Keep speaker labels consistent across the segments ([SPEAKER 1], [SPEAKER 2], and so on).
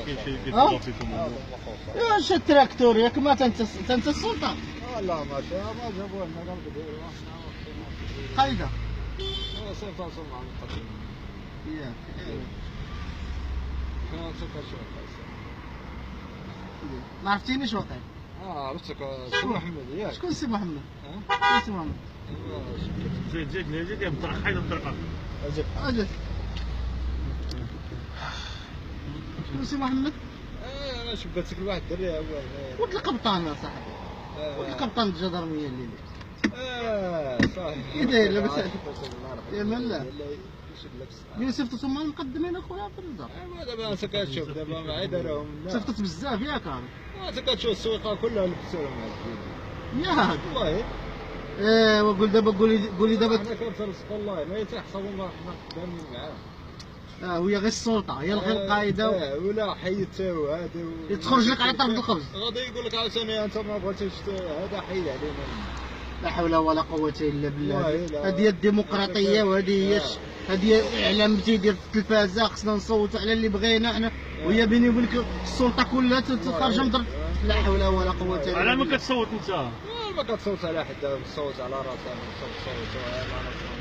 [SPEAKER 1] كاين شي
[SPEAKER 2] اه
[SPEAKER 1] كيتضاف فيكم
[SPEAKER 2] واش التراكتور ياك ما تنسى السلطه
[SPEAKER 3] لا ما جابوا لنا قال بديروا
[SPEAKER 2] قايده
[SPEAKER 3] سلطه مع المقدم
[SPEAKER 2] ياك
[SPEAKER 3] كان سلطه شو
[SPEAKER 2] ما عرفتينيش واقع
[SPEAKER 3] عرفتك سي محمد ياك
[SPEAKER 2] شكون سي محمد؟ شكون سي محمد؟
[SPEAKER 1] زيد يا بطرق حيد بطرقه
[SPEAKER 2] اجل شكون سي محمد؟
[SPEAKER 3] انا شبتك لواحد الدري هو
[SPEAKER 2] ولد القبطان يا صاحبي ولد القبطان الجدرميه اللي
[SPEAKER 3] صافي
[SPEAKER 2] كي داير لاباس يا ملا يوسف تصوم مقدمين اخويا في الدار
[SPEAKER 3] دابا انت كتشوف دابا معايا داروهم
[SPEAKER 2] صيفطت بزاف ياك
[SPEAKER 3] انت كتشوف السويقه كلها لبسوهم
[SPEAKER 2] ياك
[SPEAKER 3] والله
[SPEAKER 2] وقول دابا قولي دابا
[SPEAKER 3] انا كنترزق والله ما يتحسبوا ما خدامين معاه
[SPEAKER 2] وهي غير السلطه هي غير القايده
[SPEAKER 3] ولا حيد تا هو هذا
[SPEAKER 2] تخرج لك على طرف الخبز
[SPEAKER 3] غادي يقول لك عاوتاني انت ما بغيتيش هذا حيد علينا
[SPEAKER 2] لا حول ولا قوه الا بالله هذه هي الديمقراطيه وهذه هي اعلام تيدير في التلفازه خصنا نصوتوا على اللي بغينا حنا وهي بيني وبينك السلطه كلها خارجه من لا حول ولا قوه الا بالله
[SPEAKER 1] على ما كتصوت انت
[SPEAKER 3] ما كتصوت على حد كتصوت على راسها كتصوت على راسها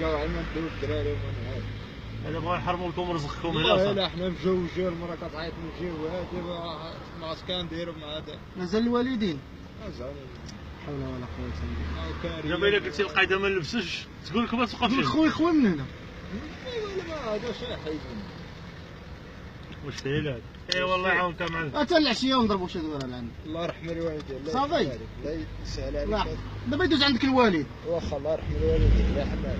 [SPEAKER 3] يلقاو عندنا نديرو الدراري ومن
[SPEAKER 1] هذا بغا يحرموا لكم رزقكم هنا
[SPEAKER 3] لا حنا مجوجين المراه كتعيط نجيو هذا ما كنديروا مع هذا
[SPEAKER 2] مازال الوالدين
[SPEAKER 3] مازال
[SPEAKER 2] حول ولا قوه الا بالله
[SPEAKER 1] دابا الا قلتي القايده ما نلبسش تقول لك ما توقفش
[SPEAKER 2] خوي من هنا
[SPEAKER 3] هذا شي حيد
[SPEAKER 1] مشكل هذا اي والله يعاونك معلم
[SPEAKER 2] حتى العشيه ونضربوا شي دوره لعندنا
[SPEAKER 3] الله يرحم الوالدين
[SPEAKER 2] صافي
[SPEAKER 3] لا يسهل عليك
[SPEAKER 2] دابا يدوز عندك الوالد
[SPEAKER 3] واخا الله يرحم الوالدين لا حمال